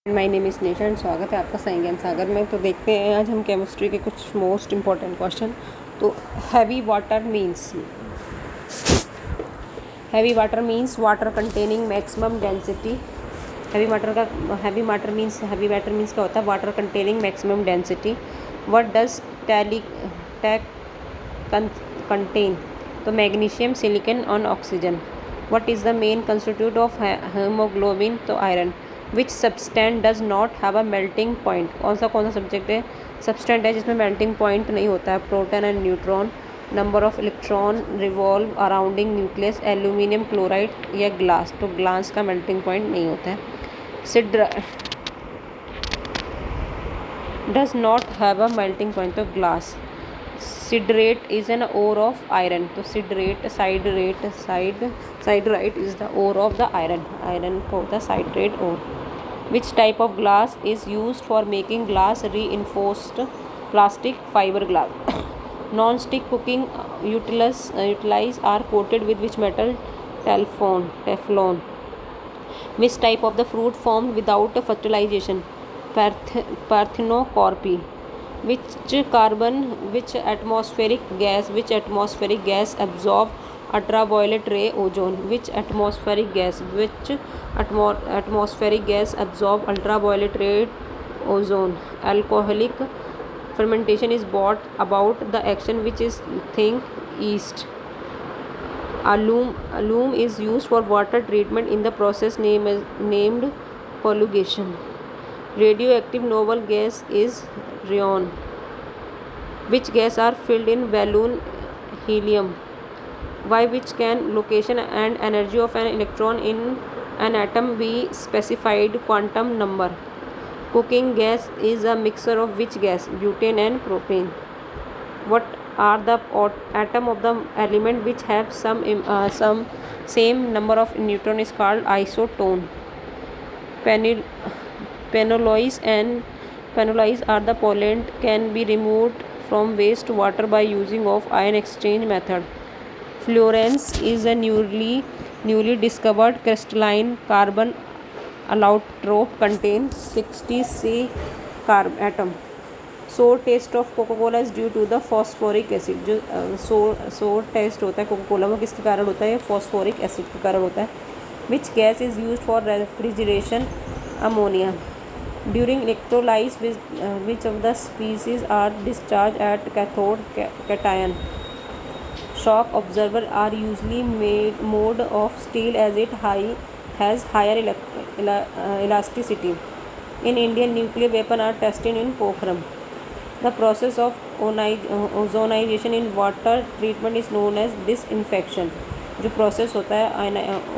My name is Nisha and स्वागत है आपका साई ज्ञान सागर में। तो देखते हैं आज हम केमिस्ट्री के कुछ मोस्ट इम्पॉर्टेंट क्वेश्चन। तो heavy water means water containing maximum density. Heavy water means क्या होता है? Water containing maximum density. What does talc contain? तो मैग्नीशियम, सिलिकॉन और oxygen. What is the main constituent of haemoglobin? तो iron. Which substance does not have a melting point? कौन सा subject है सब्सटेंट है जिसमें मेल्टिंग पॉइंट नहीं होता है? Proton and neutron. Number of electron revolve arounding nucleus, aluminium chloride या ग्लास? तो ग्लास का मेल्टिंग पॉइंट नहीं होता है। सिड does not have a melting point, तो glass. Siderite is an ore of iron. तो siderite is the ore of the iron को होता है siderite ore. Which type of glass is used for making glass reinforced plastic fiber glass? Non-stick cooking utilities are coated with which metal? Teflon. Which type of the fruit formed without fertilization? Parthenocarpy. Which atmospheric gas absorb ultraviolet ray ozone? Which atmospheric gas absorb ultraviolet ray ozone? Alcoholic fermentation is brought about the action which is think yeast. Alum is used for water treatment in the process named pollution. Radioactive noble gas is rheon. Which gas are filled in balloon? Helium. By which can location and energy of an electron in an atom be specified? Quantum number. Cooking gas is a mixture of which gas? Butane and propane. What are the atom of the element which have some same number of neutron is called isotone. Phenolies are the pollutant can be removed from waste water by using of ion exchange method. Fluorines is a newly discovered crystalline carbon allotrope contains 60 C atom. Sour taste of Coca Cola is due to the phosphoric acid. जो sour test होता है Coca Cola में किसके कारण होता है? Phosphoric acid के कारण होता है। Which gas is use for refrigeration? Ammonia. During electrolysis which of the species are discharge at cathode cation? Shock absorber are usually made of steel as it has higher elasticity. In Indian, nuclear weapons are tested in Pokhran. The process of ozonization in water treatment is known as disinfection. जो process होता है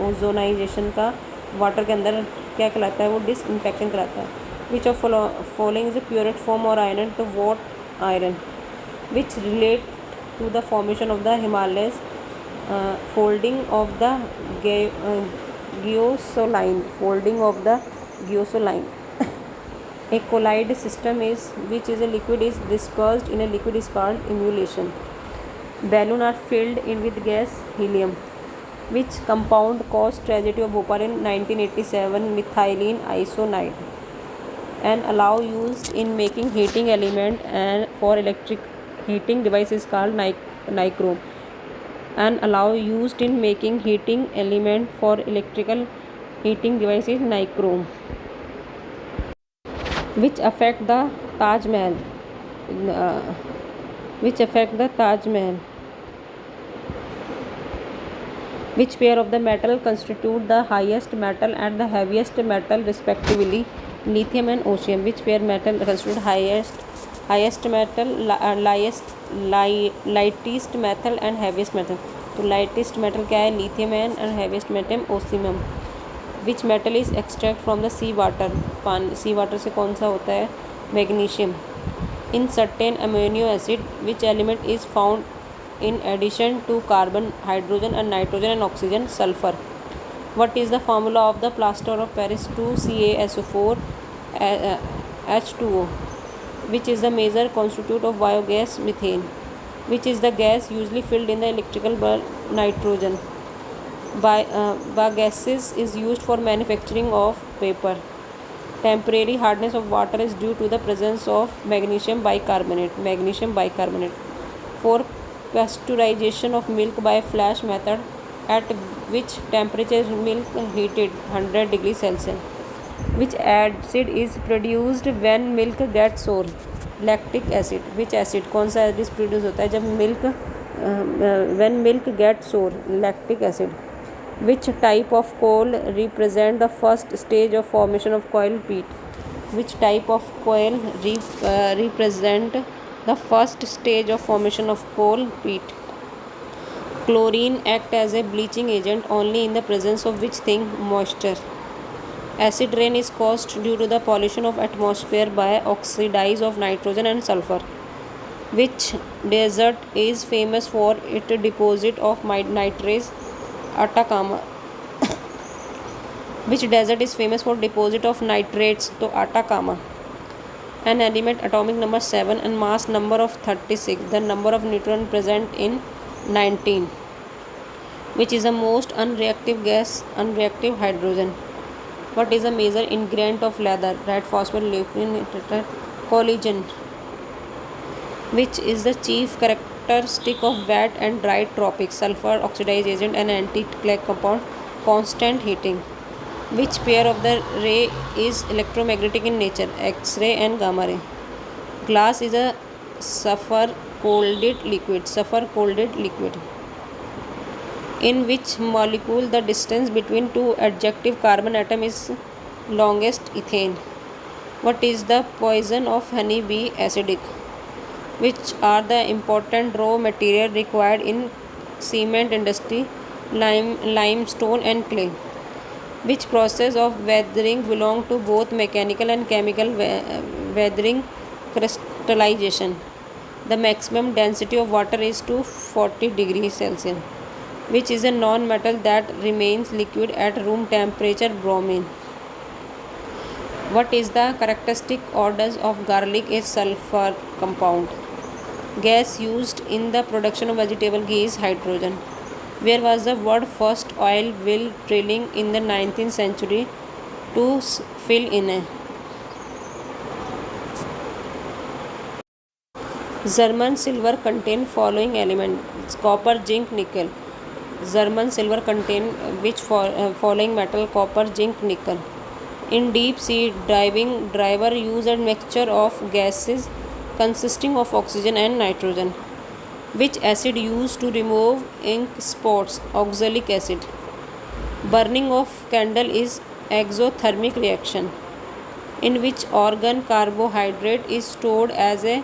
ozonisation का water के अंदर क्या कहलाता है? वो डिसइंफेक्शन कहलाता है। Which of following is the purest form और आयरन? तो wrought iron. Which relate to the formation of the Himalayas? Folding of the गियोसोलाइन। A colloid system which is a liquid is dispersed in a liquid is called emulsion. Balloons are filled in with gas helium. Which compound caused tragedy of Bhopal in 1987? Methylene isonide. An alloy used in making heating element and for electric heating device is called nichrome. An alloy used in making heating element for electrical heating device is nichrome. Which affect the Taj Mahal? Which pair of the metal constitute the highest metal and the heaviest metal respectively? Lithium and osmium. Which pair metal constitute highest metal, lightest metal and heaviest metal? तो lightest metal क्या है? Lithium and heaviest metal osmium. Which metal is extract from the sea water? Sea water से कौन सा होता है? Magnesium. In certain amino acid which element is found in addition to carbon, hydrogen and nitrogen and oxygen? Sulphur. What is the formula of the plaster of Paris? 2CaSO4 H2O. Which is the major constitute of biogas? Methane. Which is the gas usually filled in the electrical bulb? Nitrogen. Bagases is used for manufacturing of paper. Temporary hardness of water is due to the presence of magnesium bicarbonate. Magnesium bicarbonate. 4. Pasteurization of milk by flash method, at which temperature is milk heated 100 degrees Celsius. Which acid is produced when milk gets sour? Lactic acid. Which acid? कौन सा acid produce होता है जब milk when milk gets sour? Lactic acid. Which type of coal represent the first stage of formation of coal peat? Which type of coal represent the first stage of formation of coal peat? Chlorine act as a bleaching agent only in the presence of which thing? Moisture. Acid rain is caused due to the pollution of atmosphere by oxides of nitrogen and sulfur. Which desert is famous for its deposit of nitrates? Atacama. Which desert is famous for deposit of nitrates? तो Atacama. An element atomic number 7 and mass number of 36. The number of neutrons present in 19. Which is the most unreactive gas? Unreactive hydrogen. What is a major ingredient of leather? Red phosphate, collagen. Which is the chief characteristic of wet and dry tropics? Sulfur oxidized agent and anti-clay compound. Constant heating. Which pair of the ray is electromagnetic in nature? X-ray and gamma ray. Glass is a sulfur-coated liquid. Sulfur-coated liquid. In which molecule the distance between two adjective carbon atom is longest? Ethane. What is the poison of honey bee? Acidic. Which are the important raw material required in cement industry? Limestone and clay. Which process of weathering belong to both mechanical and chemical weathering? Crystallization. The maximum density of water is 240 degrees Celsius. Which is a non-metal that remains liquid at room temperature? Bromine. What is the characteristic odors of garlic? A sulfur compound. Gas used in the production of vegetable ghee is hydrogen. Where was the word first oil well drilling in the 19th century? To fill in a German silver contain following elements: copper, zinc, nickel. German silver contain which following metal? Copper, zinc, nickel. In deep sea diving, diver use a mixture of gases consisting of oxygen and nitrogen. Which acid used to remove ink spots? Oxalic acid. Burning of candle is exothermic reaction. In which organ carbohydrate is stored as a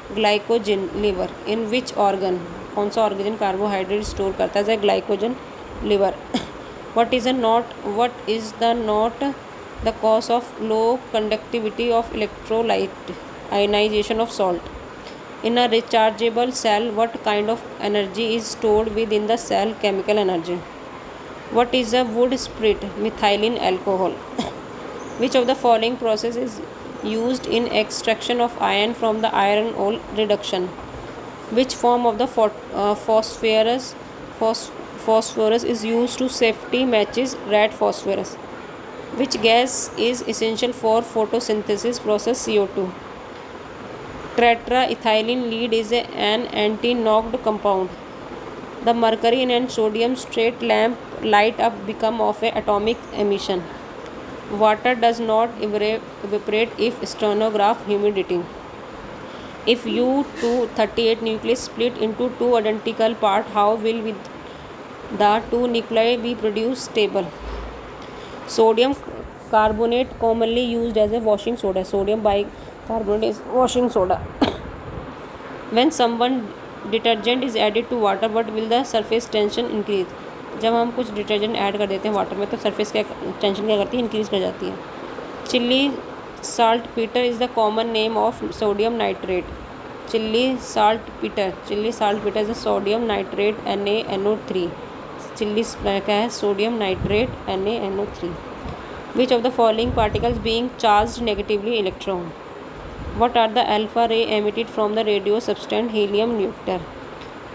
glycogen? Liver. In which organ? कौन सा organ carbohydrate store करता है? Glycogen. Liver. What is a knot? What is the knot? The cause of low conductivity of electrolyte. Ionization of salt. In a rechargeable cell, what kind of energy is stored within the cell? Chemical energy. What is a wood spirit? Methylene alcohol. Which of the following process is used in extraction of iron from the iron ore reduction? Which form of the phosphorus is used to safety matches? Red phosphorus. Which gas is essential for photosynthesis process? CO2. Tetraethylene lead is an anti-knocked compound. The mercury in a sodium straight lamp light up become of a atomic emission. Water does not evaporate if stenograph humidity. If U-238 nucleus split into two identical parts, how will the two nuclei be produced stable? Sodium carbonate commonly used as a washing soda. Sodium bicarbonate is washing soda. When someone detergent is added to water, what will the surface tension increase? जब हम कुछ detergent add कर देते हैं water में तो surface क्या tension क्या करती है? इंक्रीज़ कर जाती है. Chilli saltpeter is the common name of sodium nitrate. Chilli saltpeter is a sodium nitrate NaNO3. Chilli क्या है? Sodium nitrate NaNO3. Which of the following particles being charged negatively electron? What are the alpha ray emitted from the radio substance? Helium nuclear.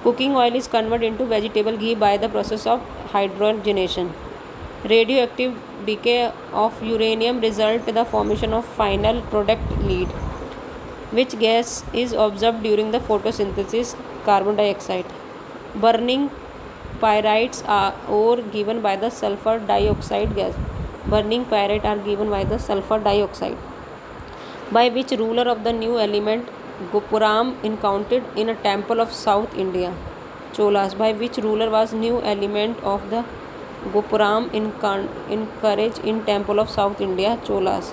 Cooking oil is converted into vegetable ghee by the process of hydrogenation. Radioactive decay of uranium result in the formation of final product lead. Which gas is observed during the photosynthesis? Carbon dioxide. Burning pyrites are ore given by the sulfur dioxide gas. Burning pyrite are given by the sulfur dioxide. By which ruler of the new element Gopuram encountered in a temple of South India? Cholas. By which ruler was new element of the Gopuram encouraged in temple of South India? Cholas.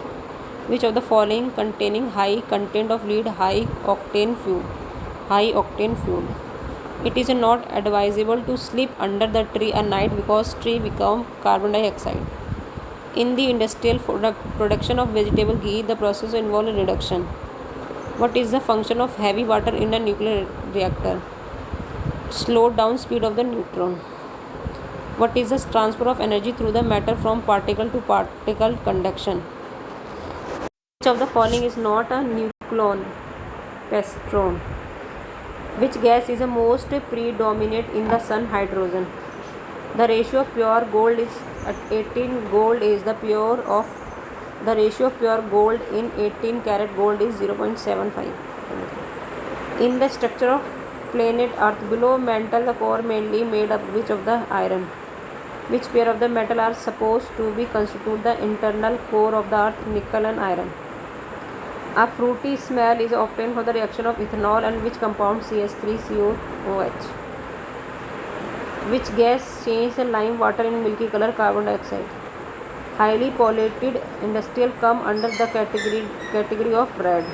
Which of the following containing high content of lead, high octane fuel? High octane fuel. It is not advisable to sleep under the tree at night because tree become carbon dioxide. In the industrial production of vegetable ghee, the process involves reduction. What is the function of heavy water in a nuclear reactor? Slow down speed of the neutron. What is the transfer of energy through the matter from particle to particle conduction? Which of the following is not a nucleon? Pestron. Which gas is the most predominant in the sun? Hydrogen. The ratio of pure gold is at 18 gold is the pure of the ratio of pure gold in 18 karat gold is 0.75. In the structure of planet Earth, below mantle the core mainly made up which of the iron? Which pair of the metal are supposed to be constitute the internal core of the earth? Nickel and iron. A fruity smell is obtained for the reaction of ethanol and which compound? CH3COOH. Which gas changes the lime water in milky color? Carbon dioxide. Highly polluted industrial come under the category of red.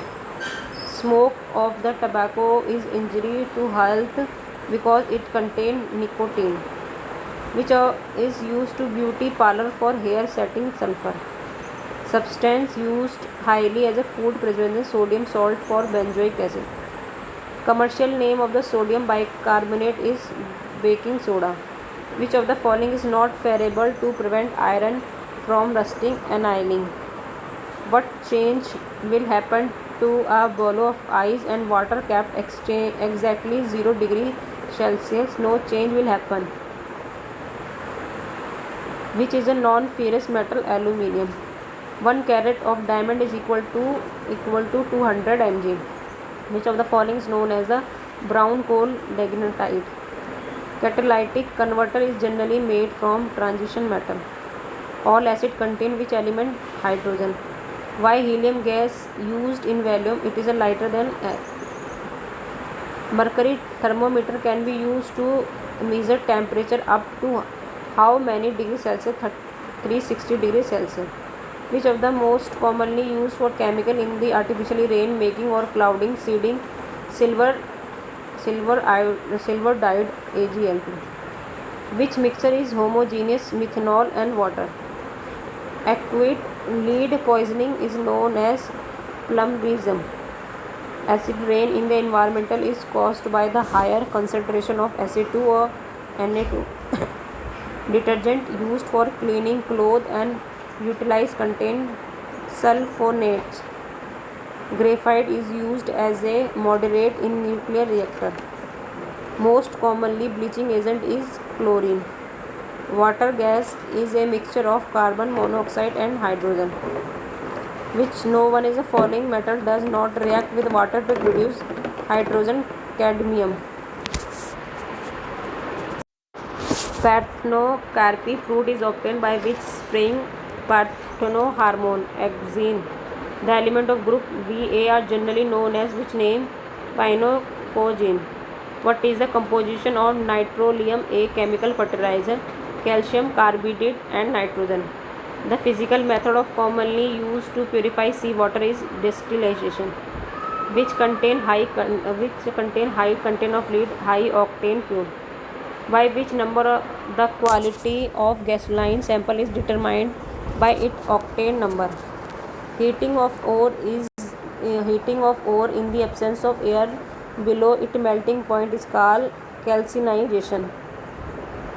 Smoke of the tobacco is injury to health because it contains nicotine, which is used to beauty parlor for hair setting. Sulfur. Substance used highly as a food preservative. Sodium salt for benzoic acid. Commercial name of the sodium bicarbonate is baking soda. Which of the following is not favorable to prevent iron from rusting? Annealing. What change will happen to a bowl of ice and water kept exactly 0 degree Celsius? No change will happen. Which is a non-ferrous metal? Aluminium. 1 carat of diamond is equal to 200 mg. Which of the following is known as the brown coal dagnetite? Catalytic converter is generally made from transition metal. All acid contain which element? Hydrogen. Why helium gas used in volume? It is a lighter than air. Mercury thermometer can be used to measure temperature up to how many degrees Celsius? 360 degrees Celsius. Which of the most commonly used for chemical in the artificially rain making or clouding? Seeding. Silver dyed AgL2. Which mixture is homogeneous? Methanol and water. Acute lead poisoning is known as plumbarism. Acid rain in the environmental is caused by the higher concentration of acid2 or Na2. Detergent used for cleaning clothes and utilized contain sulfonates. Graphite is used as a moderate in nuclear reactor. Most commonly bleaching agent is chlorine. Water gas is a mixture of carbon monoxide and hydrogen. Which no one is the following metal does not react with water to produce hydrogen? Cadmium. Parthenocarpy fruit is obtained by which spring? Parthenohormone. Axine. The element of group Va are generally known as which name? Pinocogen. What is the composition of nitroleum, a chemical fertilizer? Calcium carbide and nitrogen. The physical method of commonly used to purify seawater is distillation. Which contain high content of lead? High octane fuel. By which number the quality of gasoline sample is determined? By its octane number. Heating of ore in the absence of air below its melting point is called calcinization.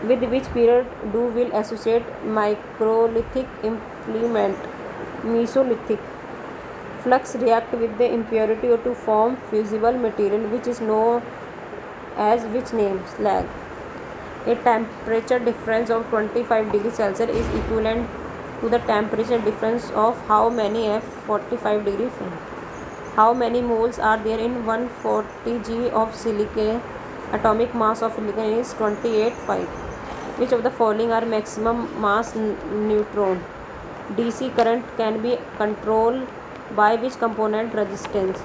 With which period do we associate microlithic implement? Mesolithic. Flux react with the impurity to form fusible material which is known as which name? Slag. A temperature difference of 25 degrees Celsius is equivalent to the temperature difference of how many F 45 degrees Fahrenheit. How many moles are there in 140 G of silicon? Atomic mass of silicon is 28.5. Which of the following are maximum mass neutron? DC current can be controlled by which component? Resistance.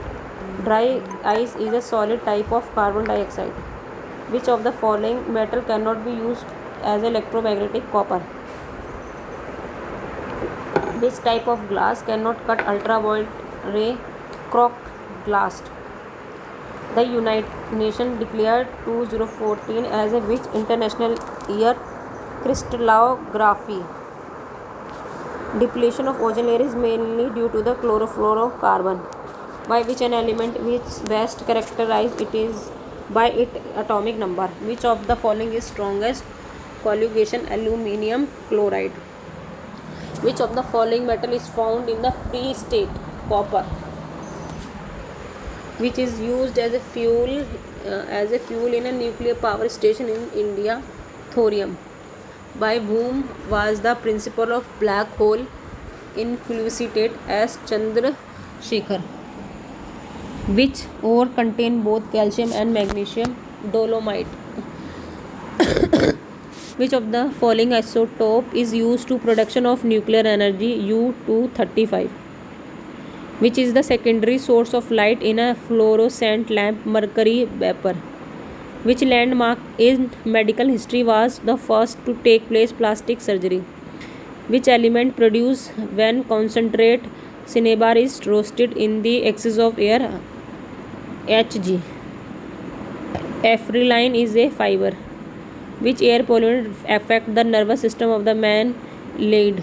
Dry ice is a solid type of carbon dioxide. Which of the following metal cannot be used as electromagnetic? Copper. Which type of glass cannot cut ultraviolet ray? Corked glass. The United Nations declared 2014 as a which international year? Crystallography. Depletion of ozone layer is mainly due to the chlorofluorocarbon. By which an element which best characterized it is by its atomic number? Which of the following is strongest collision? Aluminium chloride. Which of the following metal is found in the free state? Copper. Which is used as a fuel in a nuclear power station in India? Thorium. By whom was the principle of black hole elucidated? as Chandrasekhar. Which ore contain both calcium and magnesium? Dolomite. Which of the following isotope is used to production of nuclear energy? U-235. Which is the secondary source of light in a fluorescent lamp? Mercury vapor. Which landmark in medical history was the first to take place plastic surgery? Which element produced when concentrate cinnabar is roasted in the excess of air? Hg. Epheline is a fiber. Which air pollutant affect the nervous system of the man? Lead.